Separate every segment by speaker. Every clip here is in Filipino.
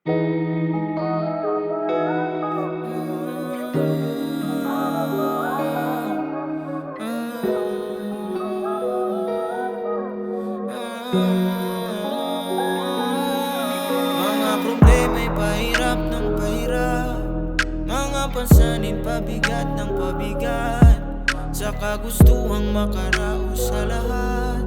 Speaker 1: Mga problema'y pahirap ng pahirap, mga pansanin pabigat ng pabigat, sa kagustuhang makaraos sa lahat.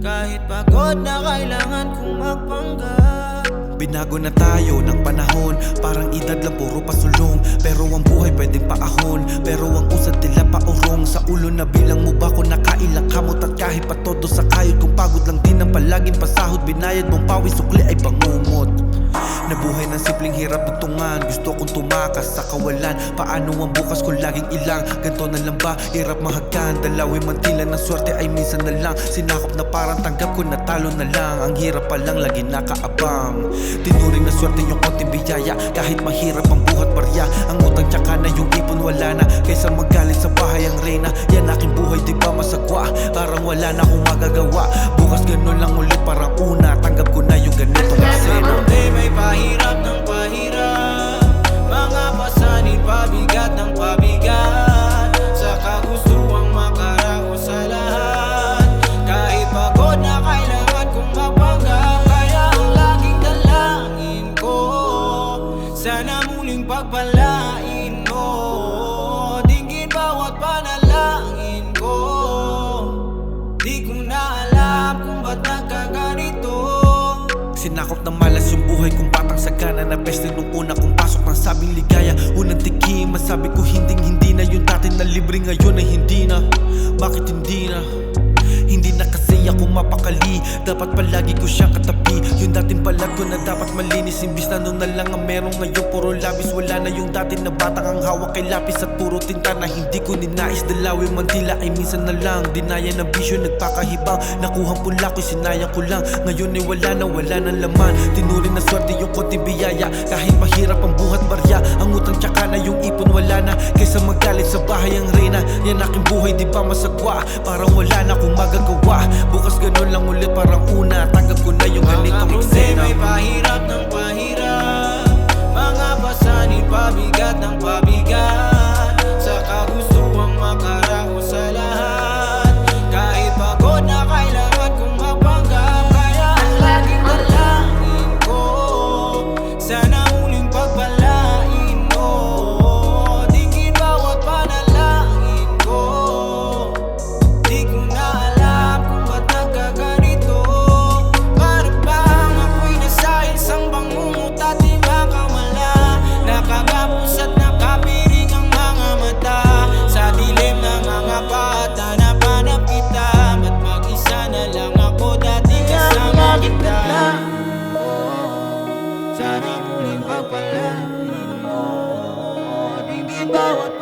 Speaker 1: Kahit pagod na kailangan kong magpanggap.
Speaker 2: Binago na tayo ng panahon, parang edad lang puro pasulong. Pero ang buhay pwedeng paahon, pero ang usad tila paurong. Sa ulo na bilang mo ba kung nakailang kamot, at kahit pa todo sa kayod, kung pagod lang din ang palaging pasahod, binayad mong pawis, sukli ay bangungot. Nabuhay ng simpleng hirap dutungan, gusto kong tumakas sa kawalan. Paano ang bukas ko laging ilang, ganto na lang ba, hirap mahagkan. Dalawin mantilan ng swerte ay minsan na lang, sinakop na parang tanggap ko na talo na lang. Ang hirap pa lang lagi nakaabang, tinuring na swerte yung konting biyaya. Kahit mahirap ang buhat barya, ang utang tsaka na yung ipon wala na, kaysa magalit sa bahay ang reyna. Yan aking buhay di ba masagwa, parang wala na akong magagawa. Bukas ganun lang ulit parang una, tanggap ko na yung ganitong eksena.
Speaker 1: May pahirap ng pahirap, mga pasanin pabigat ng pabigat, sa kagustuhang makaraos sa lahat. Kahit pagod na kailangan kong magpanggap, kaya ang laging dalangin ko, sana muling pagpalain mo. Dinggin bawat panalangin ko, di ko na alam kung ba't nagkaganito.
Speaker 2: Sinakop ng malas yung buhay kong batang sagana, na peste nung una kong pasok ng sabing ligaya. Unang tikim, masabi ko hindi na yung dati na libre, ngayon ay hindi na. Bakit hindi na? Hindi na kasi ako mapakali, dapat palagi ko siyang katabi. Yung dating balat ko na dapat malinis, imbis na nun na lang ang meron ngayon puro labis. Wala na yung dati na batang ang hawak kay lapis at puro tinta na hindi ko ninais. Dalawin man tila ay minsan na lang, dinaya ng bisyo nagpakahibang. Nakuhang pula ko'y sinayang ko lang, ngayon ay wala ng laman. Tinuring na swerte yung konting biyaya, kahit mahirap ang buhat barya. Ang utang tsaka na yung ipon wala na, kaysa magalit sa bahay ang reyna. Yan aking buhay di ba masagwa, parang wala na akong magagawa. Bukas ganun lang ulit parang una, tanggap ko na yung ganitong eksena.
Speaker 1: May pahirap ng pahirap, mga pasanin pabigat ng pabigat, sa kagustuhang makaraos sa lahat. Kahit pagod na kailangan kong magpanggap, kaya ang laging dalangin ko, sana muling pagpalain mo. Dinggin bawat panalangin ko, di ko na alam kung ba't nagkaganito. Para bang ako'y nasa isang bangungot at di makamala, nakagapos at nakapiring ang mga mata. Sa dilim ng mga bata napanap kita, ba't mag-isa na lang ako, dati kasama kita. Sana muling pagpalain mo, dinggin bawat